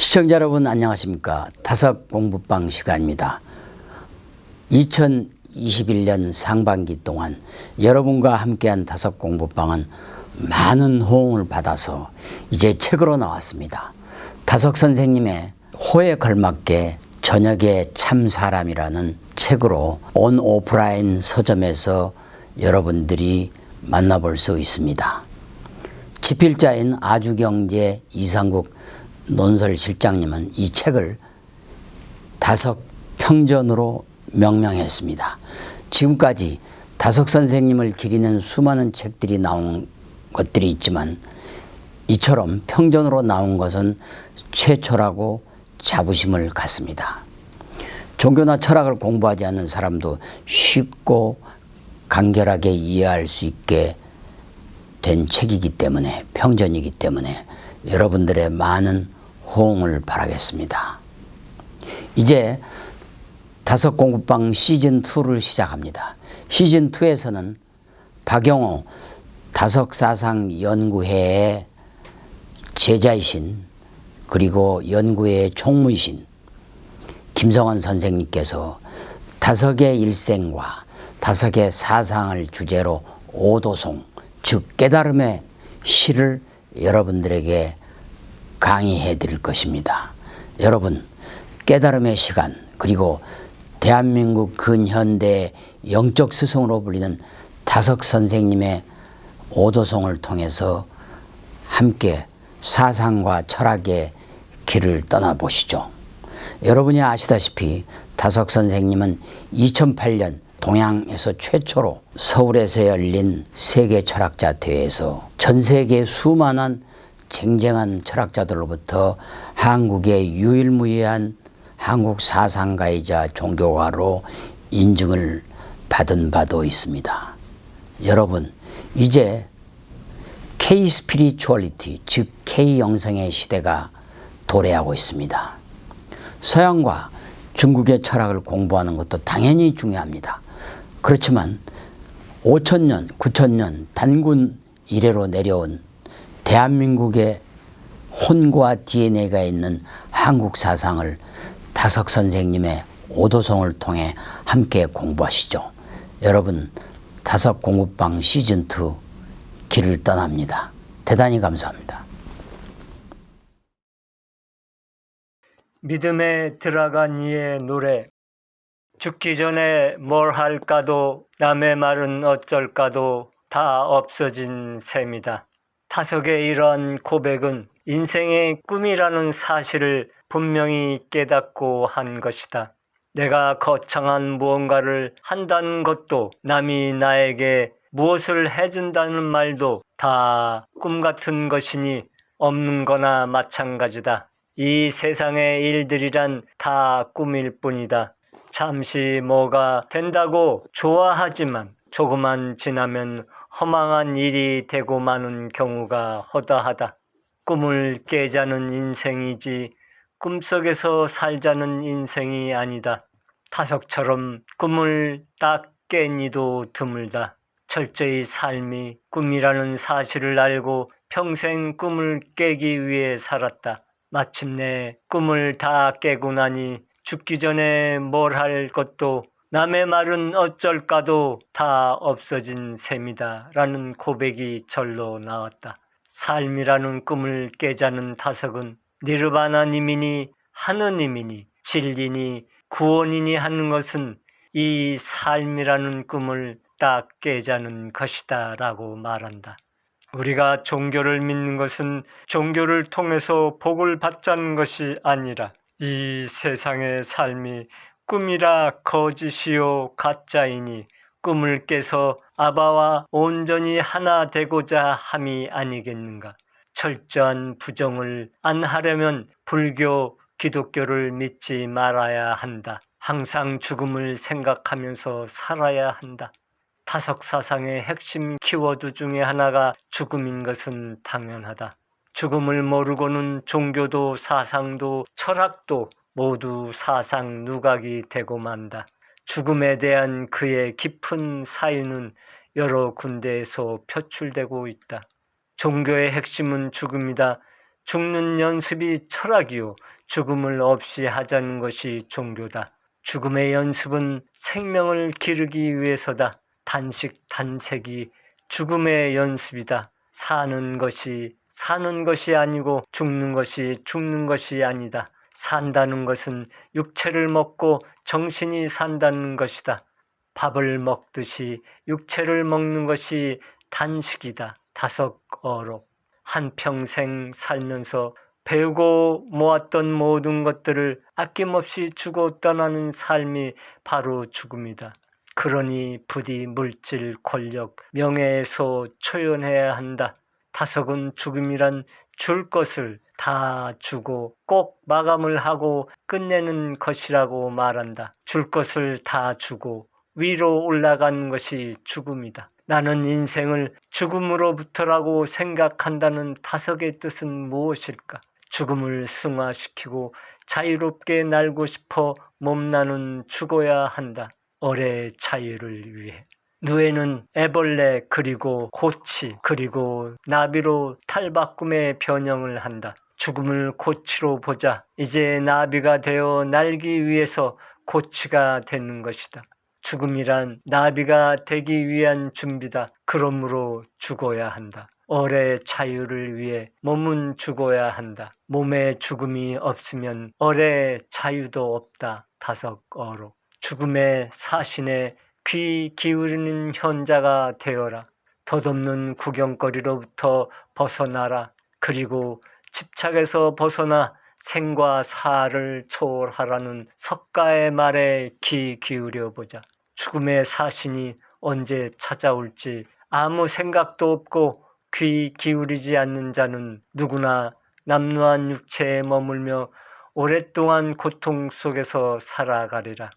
시청자 여러분 안녕하십니까. 다섯 공부방 시간입니다. 2021년 상반기 동안 여러분과 함께한 다섯 공부방은 많은 호응을 받아서 이제 책으로 나왔습니다. 다석 선생님의 호에 걸맞게 저녁의 참 사람이라는 책으로 온 오프라인 서점에서 여러분들이 만나볼 수 있습니다. 집필자인 아주경제 이상국 논설실장님은 이 책을 다석 평전으로 명명했습니다. 지금까지 다석 선생님을 기리는 수많은 책들이 나온 것들이 있지만 이처럼 평전으로 나온 것은 최초라고 자부심을 갖습니다. 종교나 철학을 공부하지 않는 사람도 쉽고 간결하게 이해할 수 있게 된 책이기 때문에, 평전이기 때문에 여러분들의 많은 호응을 바라겠습니다. 이제 다석 공부방 시즌2를 시작합니다. 시즌2에서는 박영호 다석사상연구회의 제자이신, 그리고 연구회의 총무이신 김성원 선생님께서 다석의 일생과 다석의 사상을 주제로 오도송, 즉 깨달음의 시를 여러분들에게 강의해 드릴 것입니다. 여러분, 깨달음의 시간, 그리고 대한민국 근현대의 영적 스승으로 불리는 다석 선생님의 오도송을 통해서 함께 사상과 철학의 길을 떠나보시죠. 여러분이 아시다시피 다석 선생님은 2008년 동양에서 최초로 서울에서 열린 세계 철학자 대회에서 전 세계 수많은 쟁쟁한 철학자들로부터 한국의 유일무이한 한국 사상가이자 종교가로 인증을 받은 바도 있습니다. 여러분, 이제 K-스피리추얼리티, 즉 K-영성의 시대가 도래하고 있습니다. 서양과 중국의 철학을 공부하는 것도 당연히 중요합니다. 그렇지만 5,000년, 9,000년 단군 이래로 내려온 대한민국의 혼과 DNA가 있는 한국 사상을 다석 선생님의 오도송을 통해 함께 공부하시죠. 여러분, 다석 공부방 시즌2 길을 떠납니다. 대단히 감사합니다. 믿음에 들어간 이의 노래. 죽기 전에 뭘 할까도 남의 말은 어쩔까도 다 없어진 셈이다. 다석의 이러한 고백은 인생의 꿈이라는 사실을 분명히 깨닫고 한 것이다. 내가 거창한 무언가를 한다는 것도, 남이 나에게 무엇을 해준다는 말도 다 꿈 같은 것이니 없는 거나 마찬가지다. 이 세상의 일들이란 다 꿈일 뿐이다. 잠시 뭐가 된다고 좋아하지만 조금만 지나면 허망한 일이 되고 마는 경우가 허다하다. 꿈을 깨자는 인생이지 꿈속에서 살자는 인생이 아니다. 다석처럼 꿈을 딱 깬 이도 드물다. 철저히 삶이 꿈이라는 사실을 알고 평생 꿈을 깨기 위해 살았다. 마침내 꿈을 다 깨고 나니 죽기 전에 뭘 할 것도, 남의 말은 어쩔까도 다 없어진 셈이다 라는 고백이 절로 나왔다. 삶이라는 꿈을 깨자는 다석은 니르바나님이니 하느님이니 진리니 구원이니 하는 것은 이 삶이라는 꿈을 딱 깨자는 것이다 라고 말한다. 우리가 종교를 믿는 것은 종교를 통해서 복을 받자는 것이 아니라 이 세상의 삶이 꿈이라 거짓이요 가짜이니 꿈을 깨서 아바와 온전히 하나 되고자 함이 아니겠는가. 철저한 부정을 안 하려면 불교, 기독교를 믿지 말아야 한다. 항상 죽음을 생각하면서 살아야 한다. 다석 사상의 핵심 키워드 중에 하나가 죽음인 것은 당연하다. 죽음을 모르고는 종교도 사상도 철학도 모두 사상 누각이 되고 만다. 죽음에 대한 그의 깊은 사유는 여러 군데에서 표출되고 있다. 종교의 핵심은 죽음이다. 죽는 연습이 철학이요 죽음을 없이 하자는 것이 종교다. 죽음의 연습은 생명을 기르기 위해서다. 단식 단색이 죽음의 연습이다. 사는 것이 아니고 죽는 것이 아니다. 산다는 것은 육체를 먹고 정신이 산다는 것이다. 밥을 먹듯이 육체를 먹는 것이 단식이다. 다섯어록. 한평생 살면서 배우고 모았던 모든 것들을 아낌없이 주고 떠나는 삶이 바로 죽음이다. 그러니 부디 물질, 권력, 명예에서 초연해야 한다. 타석은 죽음이란 줄 것을 다 주고 꼭 마감을 하고 끝내는 것이라고 말한다. 줄 것을 다 주고 위로 올라가는 것이 죽음이다. 나는 인생을 죽음으로부터라고 생각한다는 타석의 뜻은 무엇일까? 죽음을 승화시키고 자유롭게 날고 싶어 몸나는 죽어야 한다. 어뢰의 자유를 위해. 누에는 애벌레 그리고 고치 그리고 나비로 탈바꿈의 변형을 한다. 죽음을 고치로 보자. 이제 나비가 되어 날기 위해서 고치가 되는 것이다. 죽음이란 나비가 되기 위한 준비다. 그러므로 죽어야 한다. 어뢰의 자유를 위해 몸은 죽어야 한다. 몸에 죽음이 없으면 어뢰의 자유도 없다. 다섯어록. 죽음의 사신에 귀 기울이는 현자가 되어라. 덧없는 구경거리로부터 벗어나라. 그리고 집착에서 벗어나 생과 사를 초월하라는 석가의 말에 귀 기울여 보자. 죽음의 사신이 언제 찾아올지 아무 생각도 없고 귀 기울이지 않는 자는 누구나 남루한 육체에 머물며 오랫동안 고통 속에서 살아가리라.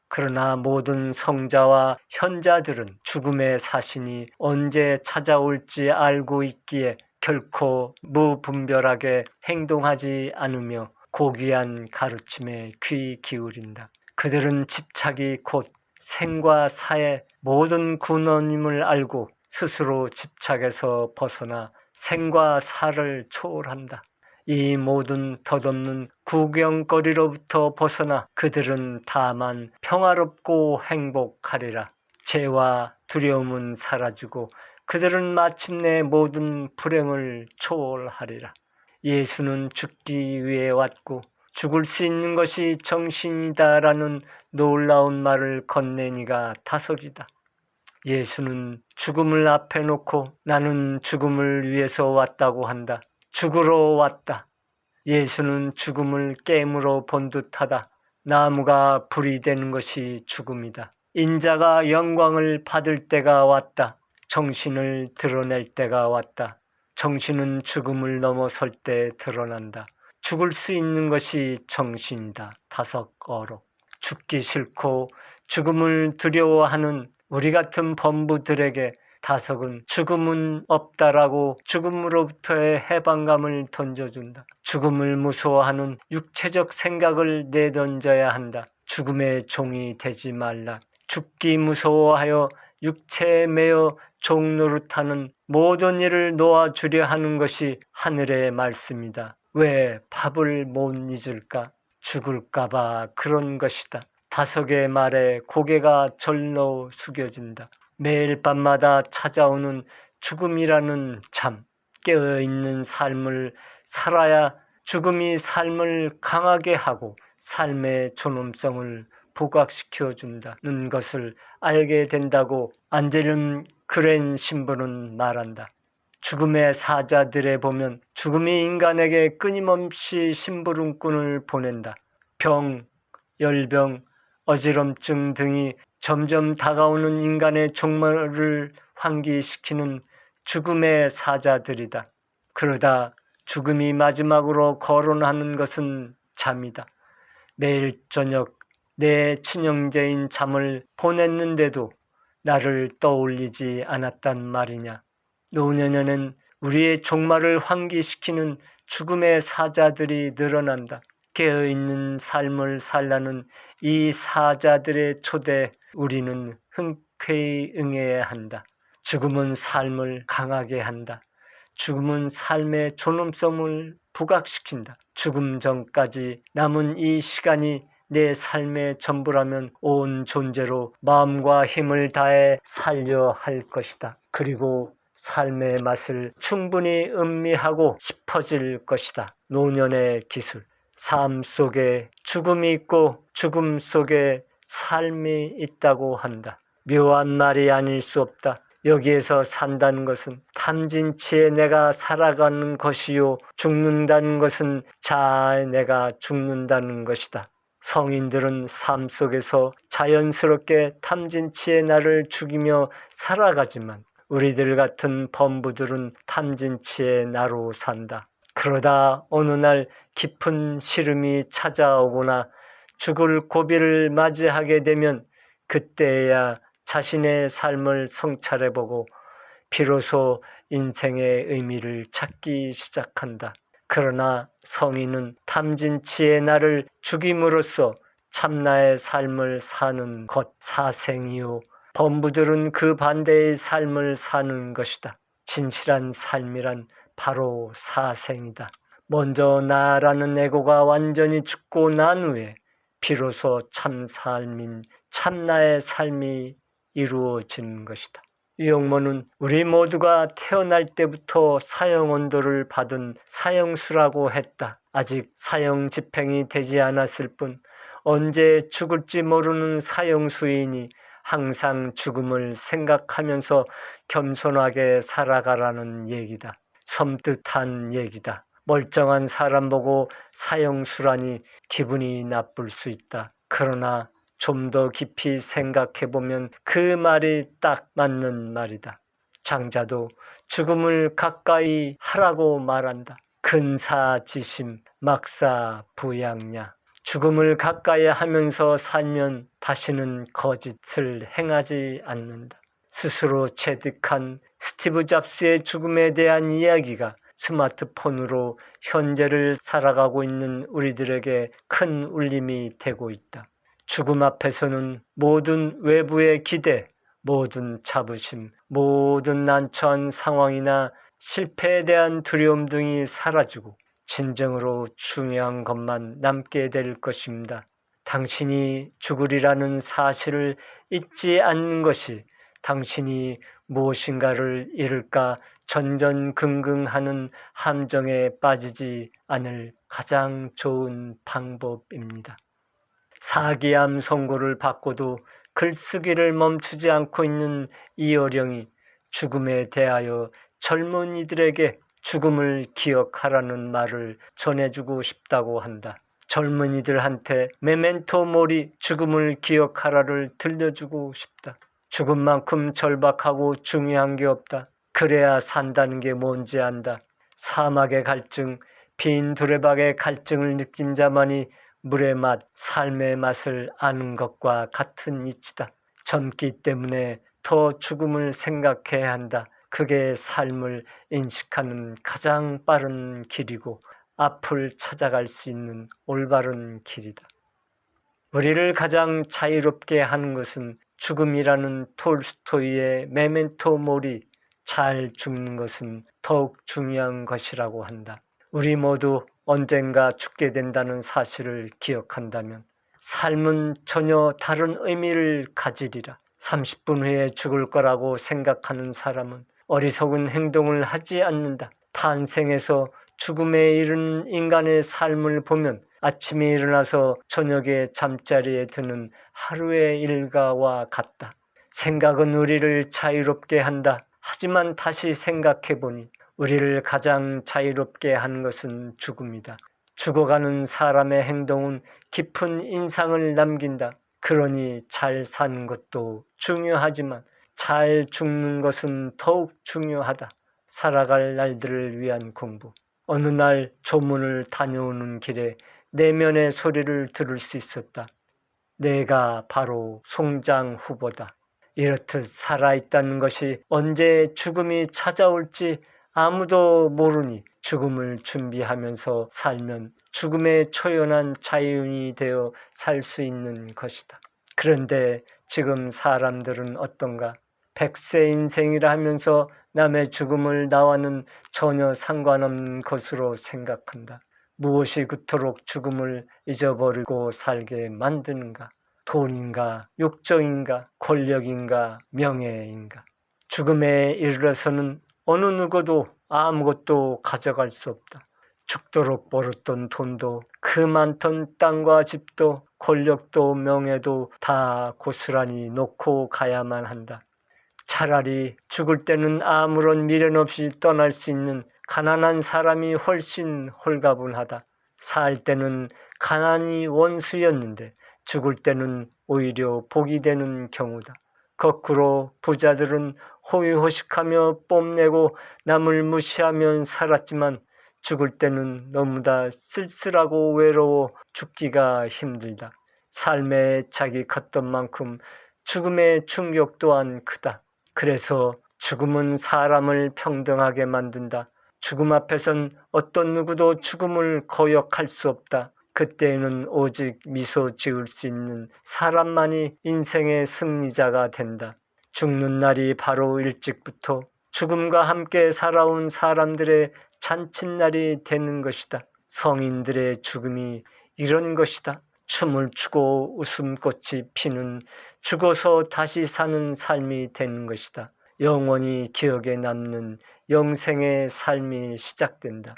그러나 모든 성자와 현자들은 죽음의 사신이 언제 찾아올지 알고 있기에 결코 무분별하게 행동하지 않으며 고귀한 가르침에 귀 기울인다. 그들은 집착이 곧 생과 사의 모든 근원임을 알고 스스로 집착에서 벗어나 생과 사를 초월한다. 이 모든 덧없는 구경거리로부터 벗어나 그들은 다만 평화롭고 행복하리라. 죄와 두려움은 사라지고 그들은 마침내 모든 불행을 초월하리라. 예수는 죽기 위해 왔고 죽을 수 있는 것이 정신이다라는 놀라운 말을 건네니가 타석이다. 예수는 죽음을 앞에 놓고 나는 죽음을 위해서 왔다고 한다. 죽으러 왔다. 예수는 죽음을 게임으로 본 듯하다. 나무가 불이 되는 것이 죽음이다. 인자가 영광을 받을 때가 왔다. 정신을 드러낼 때가 왔다. 정신은 죽음을 넘어설 때 드러난다. 죽을 수 있는 것이 정신이다. 다섯어록. 죽기 싫고 죽음을 두려워하는 우리 같은 범부들에게 다석은 죽음은 없다라고 죽음으로부터의 해방감을 던져준다. 죽음을 무서워하는 육체적 생각을 내던져야 한다. 죽음의 종이 되지 말라. 죽기 무서워하여 육체에 매여 종노릇하는 모든 일을 놓아주려 하는 것이 하늘의 말씀이다. 왜 밥을 못 잊을까? 죽을까봐 그런 것이다. 다석의 말에 고개가 절로 숙여진다. 매일 밤마다 찾아오는 죽음이라는 잠, 깨어있는 삶을 살아야 죽음이 삶을 강하게 하고 삶의 존엄성을 부각시켜준다는 것을 알게 된다고 안젤름 그랜 신부는 말한다. 죽음의 사자들에 보면 죽음이 인간에게 끊임없이 심부름꾼을 보낸다. 병, 열병, 어지럼증 등이 점점 다가오는 인간의 종말을 환기시키는 죽음의 사자들이다. 그러다 죽음이 마지막으로 거론하는 것은 잠이다. 매일 저녁 내 친형제인 잠을 보냈는데도 나를 떠올리지 않았단 말이냐. 노년에는 우리의 종말을 환기시키는 죽음의 사자들이 늘어난다. 깨어있는 삶을 살라는 이 사자들의 초대에 우리는 흔쾌히 응해야 한다. 죽음은 삶을 강하게 한다. 죽음은 삶의 존엄성을 부각시킨다. 죽음 전까지 남은 이 시간이 내 삶의 전부라면 온 존재로 마음과 힘을 다해 살려 할 것이다. 그리고 삶의 맛을 충분히 음미하고 싶어질 것이다. 노년의 기술. 삶 속에 죽음이 있고 죽음 속에 삶이 있다고 한다. 묘한 말이 아닐 수 없다. 여기에서 산다는 것은 탐진치에 내가 살아가는 것이요, 죽는다는 것은 자아에 내가 죽는다는 것이다. 성인들은 삶 속에서 자연스럽게 탐진치의 나를 죽이며 살아가지만 우리들 같은 범부들은 탐진치의 나로 산다. 그러다 어느 날 깊은 시름이 찾아오거나 죽을 고비를 맞이하게 되면 그때야 자신의 삶을 성찰해보고 비로소 인생의 의미를 찾기 시작한다. 그러나 성인은 탐진치의 나를 죽임으로써 참나의 삶을 사는 것, 사생이요. 범부들은 그 반대의 삶을 사는 것이다. 진실한 삶이란 바로 사생이다. 먼저 나라는 에고가 완전히 죽고 난 후에 비로소 참 삶인 참나의 삶이 이루어지는 것이다. 유영모는 우리 모두가 태어날 때부터 사형언도를 받은 사형수라고 했다. 아직 사형 집행이 되지 않았을 뿐 언제 죽을지 모르는 사형수이니 항상 죽음을 생각하면서 겸손하게 살아가라는 얘기다. 섬뜩한 얘기다. 멀쩡한 사람 보고 사형수라니 기분이 나쁠 수 있다. 그러나 좀 더 깊이 생각해보면 그 말이 딱 맞는 말이다. 장자도 죽음을 가까이 하라고 말한다. 근사지심 막사부양냐. 죽음을 가까이 하면서 살면 다시는 거짓을 행하지 않는다. 스스로 체득한 스티브 잡스의 죽음에 대한 이야기가 스마트폰으로 현재를 살아가고 있는 우리들에게 큰 울림이 되고 있다. 죽음 앞에서는 모든 외부의 기대, 모든 자부심, 모든 난처한 상황이나 실패에 대한 두려움 등이 사라지고 진정으로 중요한 것만 남게 될 것입니다. 당신이 죽으리라는 사실을 잊지 않는 것이 당신이 무엇인가를 잃을까 전전긍긍하는 함정에 빠지지 않을 가장 좋은 방법입니다. 사기암 선고를 받고도 글쓰기를 멈추지 않고 있는 이어령이 죽음에 대하여 젊은이들에게 죽음을 기억하라는 말을 전해주고 싶다고 한다. 젊은이들한테 메멘토 모리 죽음을 기억하라를 들려주고 싶다. 죽음만큼 절박하고 중요한 게 없다. 그래야 산다는 게 뭔지 안다. 사막의 갈증, 빈 두레박의 갈증을 느낀 자만이 물의 맛, 삶의 맛을 아는 것과 같은 이치다. 젊기 때문에 더 죽음을 생각해야 한다. 그게 삶을 인식하는 가장 빠른 길이고 앞을 찾아갈 수 있는 올바른 길이다. 우리를 가장 자유롭게 하는 것은 죽음이라는 톨스토이의 메멘토 모리, 잘 죽는 것은 더욱 중요한 것이라고 한다. 우리 모두 언젠가 죽게 된다는 사실을 기억한다면 삶은 전혀 다른 의미를 가지리라. 30분 후에 죽을 거라고 생각하는 사람은 어리석은 행동을 하지 않는다. 탄생에서 죽음에 이르는 인간의 삶을 보면 아침에 일어나서 저녁에 잠자리에 드는 하루의 일과와 같다. 생각은 우리를 자유롭게 한다. 하지만 다시 생각해보니 우리를 가장 자유롭게 하는 것은 죽음이다. 죽어가는 사람의 행동은 깊은 인상을 남긴다. 그러니 잘 사는 것도 중요하지만 잘 죽는 것은 더욱 중요하다. 살아갈 날들을 위한 공부. 어느 날 조문을 다녀오는 길에 내면의 소리를 들을 수 있었다. 내가 바로 송장 후보다. 이렇듯 살아있다는 것이 언제 죽음이 찾아올지 아무도 모르니 죽음을 준비하면서 살면 죽음의 초연한 자유인이 되어 살 수 있는 것이다. 그런데 지금 사람들은 어떤가? 100세 인생이라 하면서 남의 죽음을 나와는 전혀 상관없는 것으로 생각한다. 무엇이 그토록 죽음을 잊어버리고 살게 만드는가? 돈인가, 욕정인가, 권력인가, 명예인가? 죽음에 이르러서는 어느 누구도 아무것도 가져갈 수 없다. 죽도록 벌었던 돈도, 그 많던 땅과 집도, 권력도 명예도 다 고스란히 놓고 가야만 한다. 차라리 죽을 때는 아무런 미련 없이 떠날 수 있는 가난한 사람이 훨씬 홀가분하다. 살 때는 가난이 원수였는데 죽을 때는 오히려 복이 되는 경우다. 거꾸로 부자들은 호의호식하며 뽐내고 남을 무시하며 살았지만 죽을 때는 너무나 쓸쓸하고 외로워 죽기가 힘들다. 삶의 애착이 컸던 만큼 죽음의 충격 또한 크다. 그래서 죽음은 사람을 평등하게 만든다. 죽음 앞에선 어떤 누구도 죽음을 거역할 수 없다. 그때에는 오직 미소 지을 수 있는 사람만이 인생의 승리자가 된다. 죽는 날이 바로 일찍부터 죽음과 함께 살아온 사람들의 잔칫날이 되는 것이다. 성인들의 죽음이 이런 것이다. 춤을 추고 웃음꽃이 피는 죽어서 다시 사는 삶이 되는 것이다. 영원히 기억에 남는 영생의 삶이 시작된다.